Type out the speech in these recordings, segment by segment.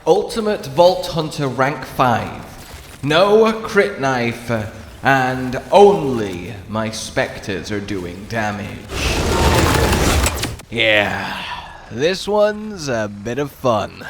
Ultimate Vault Hunter rank 5. No crit knife, and only my Spectres are doing damage. Yeah, this one's a bit of fun.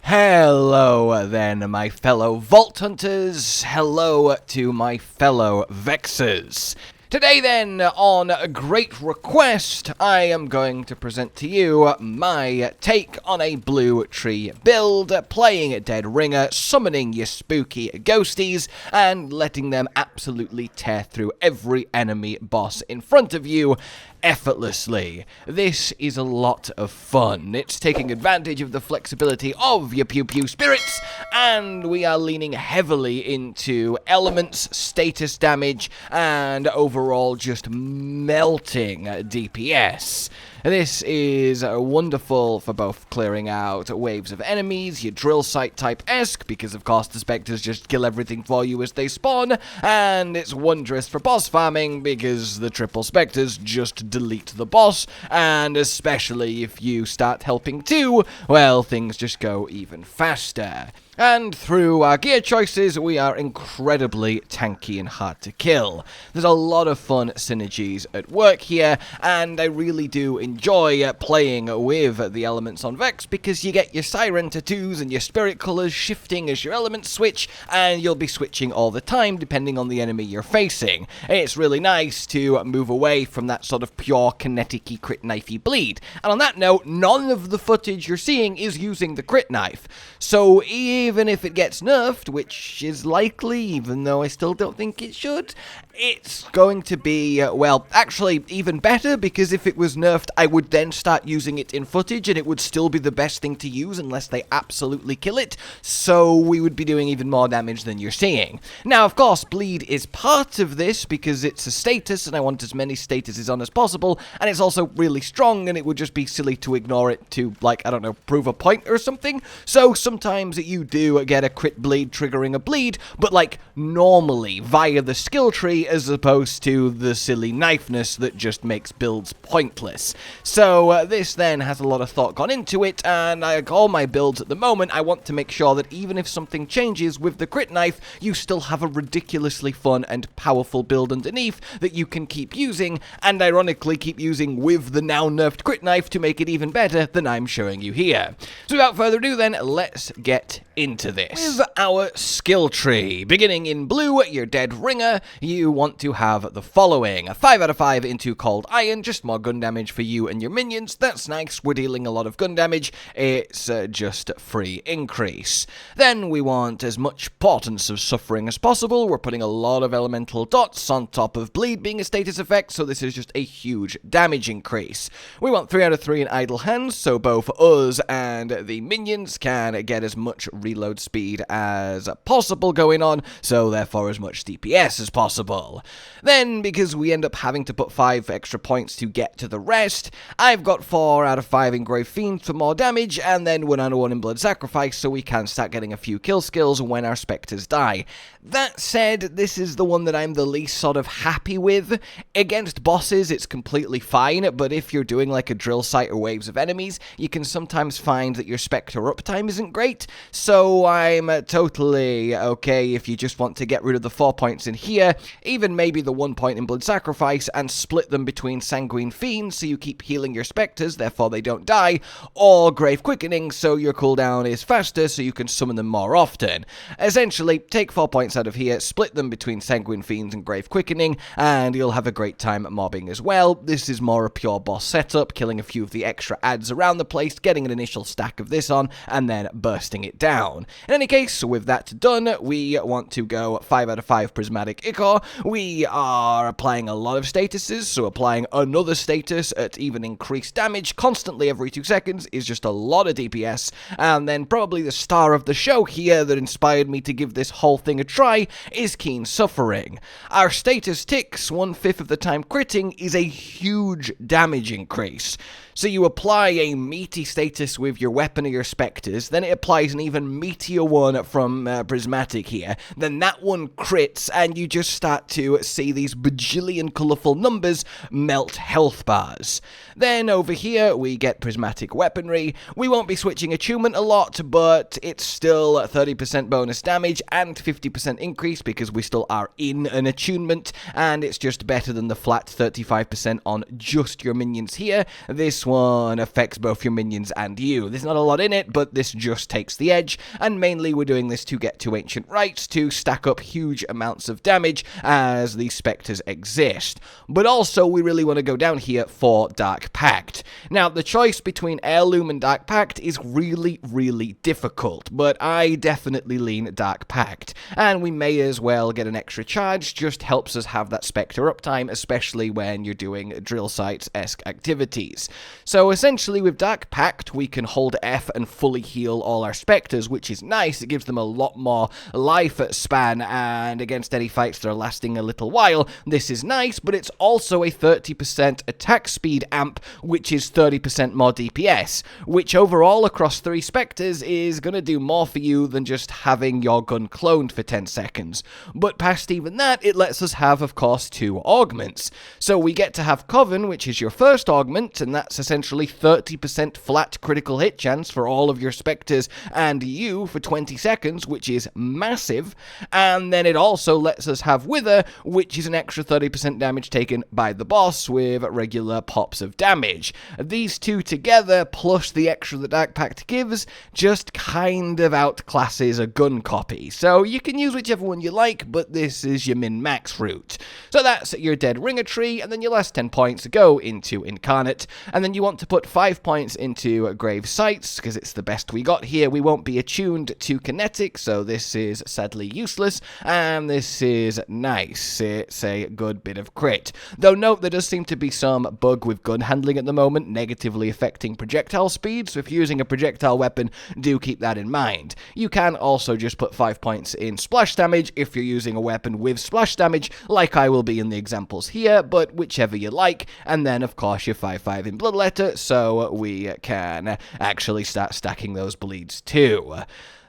Hello then, my fellow Vault Hunters. Hello to my fellow Vexers. Today then, on a great request, I am going to present to you my take on a blue tree build, playing Dead Ringer, summoning your spooky ghosties, and letting them absolutely tear through every enemy boss in front of you effortlessly. This is a lot of fun. It's taking advantage of the flexibility of your pew pew spirits, and we are leaning heavily into elements, status damage, and overall just melting DPS. This is wonderful for both clearing out waves of enemies, your drill site type-esque, because of course the Spectres just kill everything for you as they spawn, and it's wondrous for boss farming, because the triple Spectres just delete the boss, and especially if you start helping too, well, things just go even faster. And through our gear choices, we are incredibly tanky and hard to kill. There's a lot of fun synergies at work here, and I really do enjoy playing with the elements on Vex, because you get your Siren tattoos and your spirit colours shifting as your elements switch, and you'll be switching all the time depending on the enemy you're facing. It's really nice to move away from that sort of pure kinetic-y crit knifey bleed. And on that note, none of the footage you're seeing is using the crit knife. So even if it gets nerfed, which is likely, even though I still don't think it should, it's going to be, well, actually even better, because if it was nerfed, I would then start using it in footage, and it would still be the best thing to use unless they absolutely kill it, so we would be doing even more damage than you're seeing. Now, of course, bleed is part of this, because it's a status, and I want as many statuses on as possible, and it's also really strong, and it would just be silly to ignore it to, like, I don't know, prove a point or something. So sometimes you do get a crit bleed triggering a bleed, but like normally via the skill tree, as opposed to the silly knifeness that just makes builds pointless. So this then has a lot of thought gone into it, and like all my builds at the moment, I want to make sure that even if something changes with the crit knife, you still have a ridiculously fun and powerful build underneath that you can keep using, and ironically keep using with the now nerfed crit knife to make it even better than I'm showing you here. So without further ado then, let's get into this. With our skill tree, beginning in blue, your Dead Ringer, you want to have the following: a 5 out of 5 into Cold Iron, just more gun damage for you and your minions. That's nice, we're dealing a lot of gun damage, it's just free increase. Then we want as much Portents of Suffering as possible. We're putting a lot of elemental dots on top of bleed being a status effect, so this is just a huge damage increase. We want 3 out of 3 in Idle Hands, so both us and the minions can get as much reload speed as possible going on, so therefore as much DPS as possible. Then, because we end up having to put 5 extra points to get to the rest, I've got 4 out of 5 in Grave Fiend for more damage, and then 1 out of 1 in Blood Sacrifice, so we can start getting a few kill skills when our Spectres die. That said, this is the one that I'm the least sort of happy with. Against bosses, it's completely fine, but if you're doing like a drill site or waves of enemies, you can sometimes find that your Spectre uptime isn't great, so I'm totally okay if you just want to get rid of the 4 points in here, even maybe the 1 point in Blood Sacrifice, and split them between Sanguine Fiends so you keep healing your Spectres, therefore they don't die, or Grave Quickening so your cooldown is faster so you can summon them more often. Essentially, take 4 points out of here, split them between Sanguine Fiends and Grave Quickening, and you'll have a great time mobbing as well. This is more a pure boss setup, killing a few of the extra adds around the place, getting an initial stack of this on, and then bursting it down. In any case, with that done, we want to go 5 out of 5 Prismatic Ichor. We are applying a lot of statuses, so applying another status at even increased damage constantly every 2 seconds is just a lot of DPS, and then probably the star of the show here that inspired me to give this whole thing a try is Keen Suffering. Our status ticks 1/5 of the time critting is a huge damage increase. So you apply a meaty status with your weapon or your Spectres, then it applies an even meteor one from Prismatic here, then that one crits, and you just start to see these bajillion colourful numbers melt health bars. Then over here, we get Prismatic Weaponry. We won't be switching attunement a lot, but it's still 30% bonus damage and 50% increase because we still are in an attunement, and it's just better than the flat 35% on just your minions here. This one affects both your minions and you. There's not a lot in it, but this just takes the edge, and mainly we're doing this to get to Ancient Rites to stack up huge amounts of damage as these Spectres exist. But also, we really want to go down here for Dark Pact. Now, the choice between Heirloom and Dark Pact is really, really difficult, but I definitely lean Dark Pact, and we may as well get an extra charge, just helps us have that Spectre uptime, especially when you're doing drill sites-esque activities. So essentially with Dark Pact, we can hold F and fully heal all our Spectres, which is nice. It gives them a lot more life span, and against any fights that are lasting a little while, this is nice, but it's also a 30% attack speed amp, which is 30% more DPS, which overall across 3 Spectres is going to do more for you than just having your gun cloned for 10 seconds. But past even that, it lets us have, of course, 2 augments. So we get to have Coven, which is your first augment, and that's essentially 30% flat critical hit chance for all of your Spectres and you for 20 seconds, which is massive. And then it also lets us have Wither, which is an extra 30% damage taken by the boss with regular pops of damage. These two together, plus the extra that Dark Pact gives, just kind of outclasses a gun copy. So you can use whichever one you like, but this is your min-max route. So that's your Dead Ringer tree, and then your last 10 points go into Incarnate, and then you want to put 5 points into Grave Sights, because it's the best we got here. We won't be attuned to Kinetic, so this is sadly useless, and this is nice. It's a good bit of crit. Though note, there does seem to be some bug with gun handling at the moment, negatively affecting projectile speed, so if you're using a projectile weapon, do keep that in mind. You can also just put 5 points in splash damage if you're using a weapon with splash damage, like I will be in the examples here, but whichever you like, and then of course your 5/5 in bloodletter, so we can actually start stacking those bleeds too.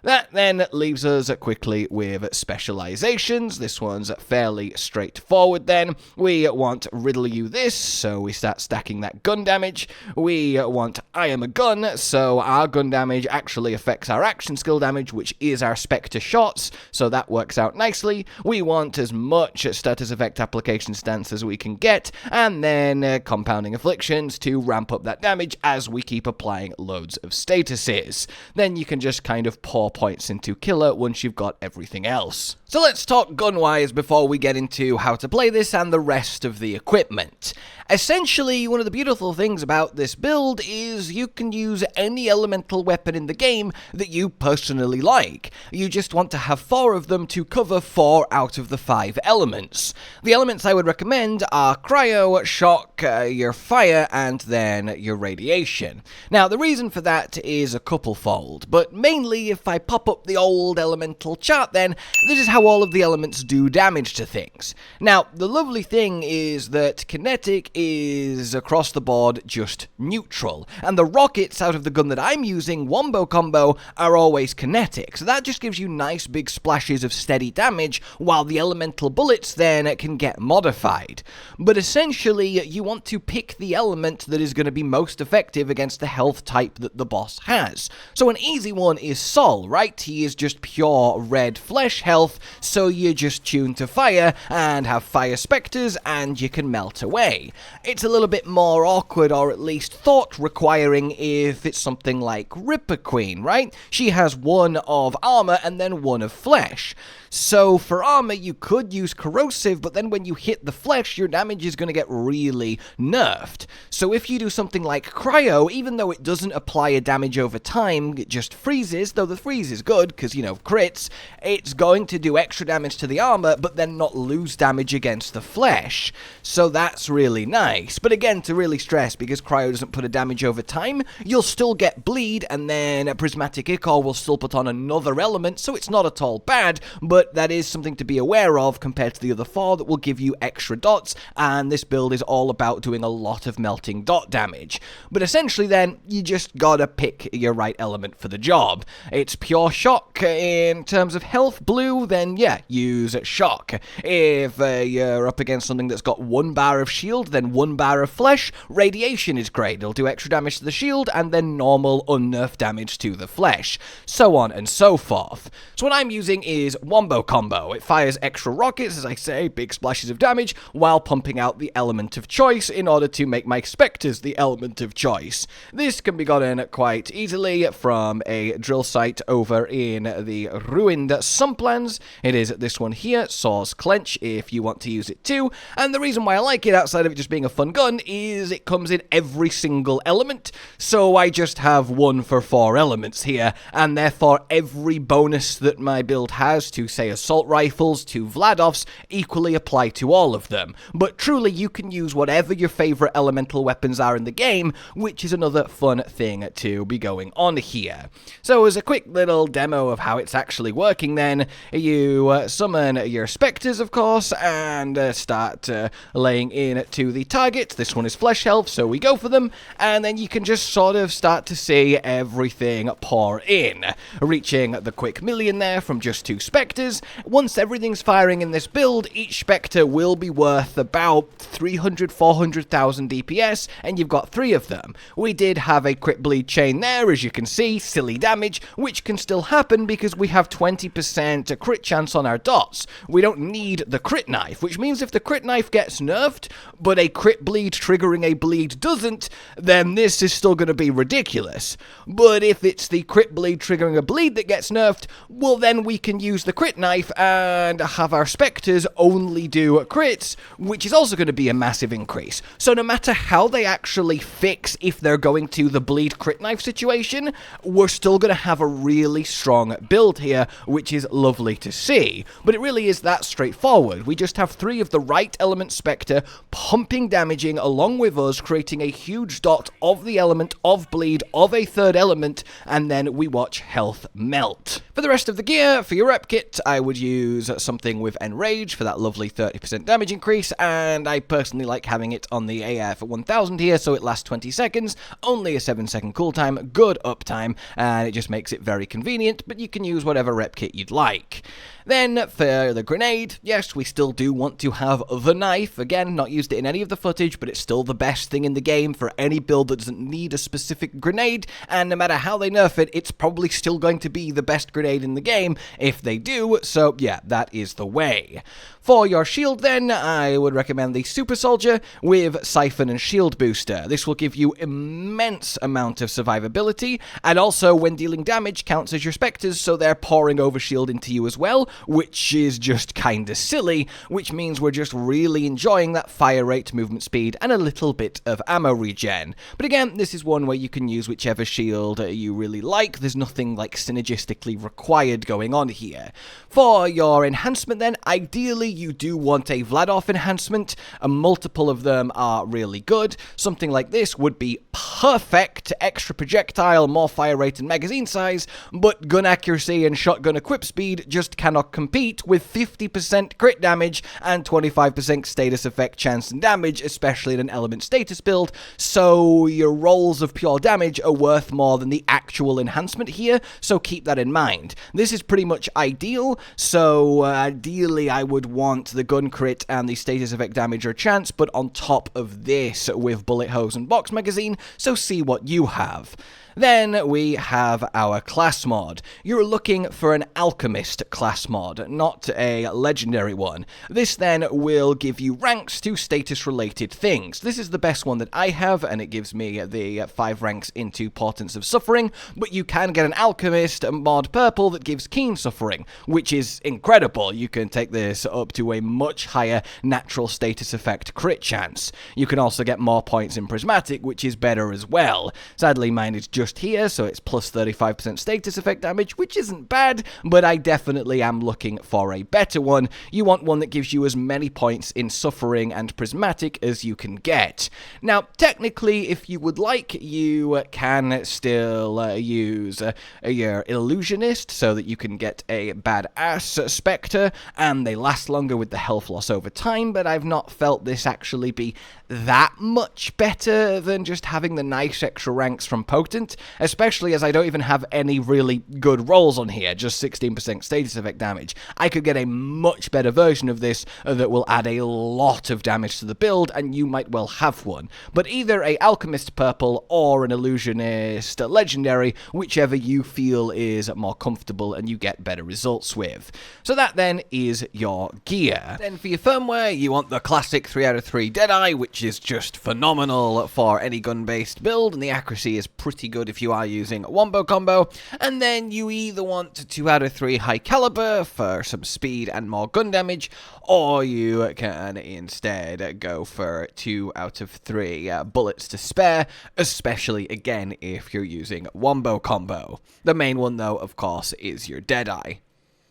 That then leaves us quickly with specializations. This one's fairly straightforward then. We want Riddle You This, so we start stacking that gun damage. We want I Am a Gun, so our gun damage actually affects our action skill damage, which is our Spectre shots, so that works out nicely. We want as much status effect application stance as we can get, and then Compounding Afflictions to ramp up that damage as we keep applying loads of statuses. Then you can just kind of pour points into Killer once you've got everything else. So let's talk gun-wise before we get into how to play this and the rest of the equipment. Essentially, one of the beautiful things about this build is you can use any elemental weapon in the game that you personally like. You just want to have 4 of them to cover 4 out of the 5 elements. The elements I would recommend are Cryo, Shock, your Fire, and then your Radiation. Now, the reason for that is a couple-fold, but mainly if I pop up the old elemental chart then, this is how all of the elements do damage to things. Now, the lovely thing is that Kinetic is across the board just neutral, and the rockets out of the gun that I'm using, Wombo Combo, are always kinetic, so that just gives you nice big splashes of steady damage, while the elemental bullets then can get modified. But essentially, you want to pick the element that is going to be most effective against the health type that the boss has. So an easy one is Sol, right? He is just pure red flesh health, so you just tune to fire and have fire specters and you can melt away. It's a little bit more awkward, or at least thought requiring, if it's something like Ripper Queen, right? She has 1 of armor and then 1 of flesh. So for armor, you could use corrosive, but then when you hit the flesh, your damage is going to get really nerfed. So if you do something like Cryo, even though it doesn't apply a damage over time, it just freezes, though the freeze is good, because, you know, crits, it's going to do extra damage to the armor, but then not lose damage against the flesh. So that's really nice. But again, to really stress, because Cryo doesn't put a damage over time, you'll still get bleed, and then a Prismatic Ichor will still put on another element, so it's not at all bad, but that is something to be aware of compared to the other 4 that will give you extra dots, and this build is all about doing a lot of melting dot damage. But essentially then, you just gotta pick your right element for the job. It's pure shock. In terms of health, blue, then yeah, use shock. If you're up against something that's got 1 bar of shield, then 1 bar of flesh, radiation is great. It'll do extra damage to the shield, and then normal unnerf damage to the flesh. So on and so forth. So what I'm using is Wombo Combo. It fires extra rockets, as I say, big splashes of damage, while pumping out the element of choice in order to make my Spectres the element of choice. This can be gotten quite easily from a drill site over in the Ruined Sumplands. It is this one here, Saw's Clench, if you want to use it too. And the reason why I like it, outside of it just being a fun gun, is it comes in every single element. So I just have 1 for 4 elements here, and therefore every bonus that my build has to, say, assault rifles, to Vladofs, equally apply to all of them. But truly, you can use whatever your favorite elemental weapons are in the game, which is another fun thing to be going on here. So as a quick little demo of how it's actually working then, you summon your Spectres, of course, and start laying in to the target. This one is flesh health, so we go for them, and then you can just sort of start to see everything pour in, reaching the quick million there from just 2 Spectres. Once everything's firing in this build, each Spectre will be worth about 300,000-400,000 DPS, and you've got 3 of them. We did have a crit bleed chain there, as you can see, silly damage, which can still happen because we have 20% crit chance on our dots. We don't need the crit knife, which means if the crit knife gets nerfed, but a crit bleed triggering a bleed doesn't, then this is still going to be ridiculous. But if it's the crit bleed triggering a bleed that gets nerfed, well then we can use the crit knife and have our Spectres only do crits, which is also going to be a massive increase. So no matter how they actually fix if they're going to the bleed crit knife situation, we're still going to have a really strong build here, which is lovely to see. But it really is that straightforward. We just have 3 of the right element Spectre pumping damaging along with us, creating a huge dot of the element of bleed of a 3rd element, and then we watch health melt. For the rest of the gear, for your rep kit, I would use something with Enrage for that lovely 30% damage increase, and I personally like having it on the AF at 1000 here, so it lasts 20 seconds, only a 7-second cooltime, good uptime, and it just makes it very convenient, but you can use whatever rep kit you'd like. Then, for the grenade, yes, we still do want to have the knife. Again, not used it in any of the footage, but it's still the best thing in the game for any build that doesn't need a specific grenade, and no matter how they nerf it, it's probably still going to be the best grenade in the game if they do, so yeah, that is the way. For your shield then, I would recommend the Super Soldier with Siphon and Shield Booster. This will give you immense amount of survivability, and also when dealing damage counts as your Spectres, so they're pouring over shield into you as well, which is just kinda silly, which means we're just really enjoying that fire rate, movement speed, and a little bit of ammo regen. But again, this is one where you can use whichever shield you really like. There's nothing like synergistically required going on here. For your enhancement then, ideally you do want a Vladof enhancement. A multiple of them are really good. Something like this would be perfect. Extra projectile, more fire rate and magazine size, but gun accuracy and shotgun equip speed just cannot compete with 50% crit damage and 25% status effect chance and damage, especially in an element status build, so your rolls of pure damage are worth more than the actual enhancement here, so keep that in mind. This is pretty much ideal, so ideally I would want the gun crit and the status effect damage or chance, but on top of this with bullet hose and box magazine, so see what you have. Then we have our class mod. You're looking for an alchemist class mod, not a legendary one. This then will give you ranks to status related things. This is the best one that I have, and it gives me the 5 ranks into Portents of Suffering, but you can get an alchemist mod purple that gives Keen Suffering, which is incredible. You can take this up to a much higher natural status effect crit chance. You can also get more points in Prismatic, which is better as well. Sadly, mine is just here, so it's plus 35% status effect damage, which isn't bad, but I definitely am looking for a better one. You want one that gives you as many points in Suffering and Prismatic as you can get. Now, technically, if you would like, you can still use your Illusionist, so that you can get a badass Spectre, and they last longer with the health loss over time, but I've not felt this actually be that much better than just having the nice extra ranks from Potent. it, especially as I don't even have any really good rolls on here, just 16% status effect damage. I could get a much better version of this that will add a lot of damage to the build, and you might well have one. But either a Alchemist Purple or an Illusionist Legendary, whichever you feel is more comfortable and you get better results with. So that then is your gear. Then for your firmware, you want the classic 3 out of 3 Deadeye, which is just phenomenal for any gun-based build, and the accuracy is pretty good if you are using a wombo combo. And then you either want 2 out of 3 High Caliber for some speed and more gun damage, or you can instead go for 2 out of 3 bullets to spare, especially again if you're using wombo combo. The main one though, of course, is your Deadeye.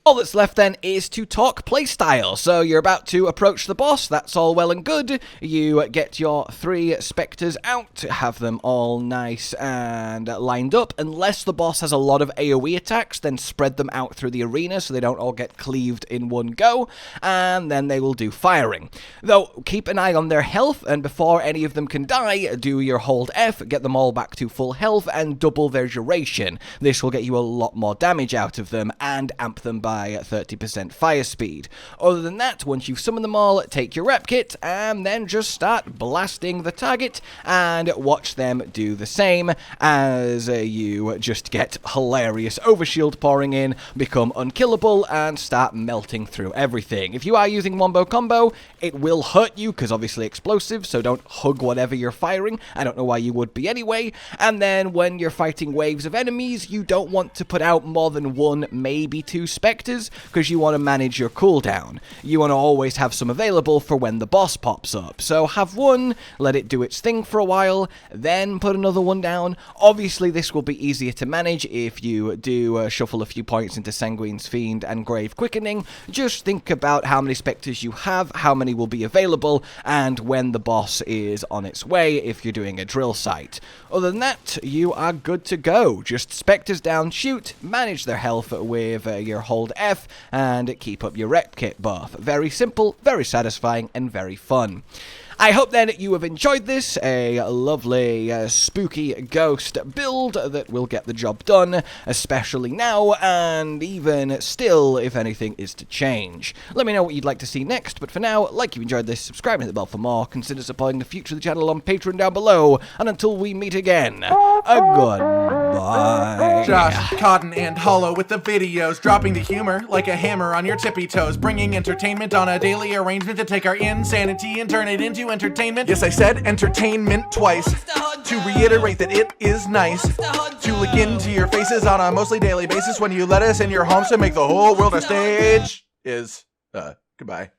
All that's left then is to talk playstyle. So you're about to approach the boss, that's all well and good. You get your 3 Spectres out, have them all nice and lined up. Unless the boss has a lot of AoE attacks, then spread them out through the arena so they don't all get cleaved in one go, and then they will do firing. Though, keep an eye on their health, and before any of them can die, do your hold F, get them all back to full health, and double their duration. This will get you a lot more damage out of them, and amp them by 30% fire speed. Other than that, once you've summoned them all, take your rep kit and then just start blasting the target and watch them do the same as you just get hilarious overshield pouring in, become unkillable, and start melting through everything. If you are using wombo combo, it will hurt you because obviously explosive, so don't hug whatever you're firing. I don't know why you would be anyway. And then when you're fighting waves of enemies, you don't want to put out more than 1, maybe 2 Spectres, because you want to manage your cooldown. You want to always have some available for when the boss pops up. So have 1, let it do its thing for a while, then put another 1 down. Obviously this will be easier to manage if you do shuffle a few points into Sanguine's Fiend and Grave Quickening. Just think about how many Spectres you have, how many will be available, and when the boss is on its way if you're doing a drill site. Other than that, you are good to go. Just Spectres down, shoot, manage their health with your hold F, and keep up your rep kit buff. Very simple, very satisfying, and very fun. I hope then you have enjoyed this, a lovely spooky ghost build that will get the job done, especially now, and even still if anything is to change. Let me know what you'd like to see next, but for now, like you enjoyed this, subscribe and hit the bell for more, consider supporting the future of the channel on Patreon down below, and until we meet again, a goodbye. Josh, Cotton, and Hollow with the videos, dropping the humor like a hammer on your tippy toes, bringing entertainment on a daily arrangement to take our insanity and turn it into entertainment. Yes, I said entertainment twice, to reiterate that it is nice to look into your faces on a mostly daily basis when you let us in your homes to make the whole world a stage. Goodbye.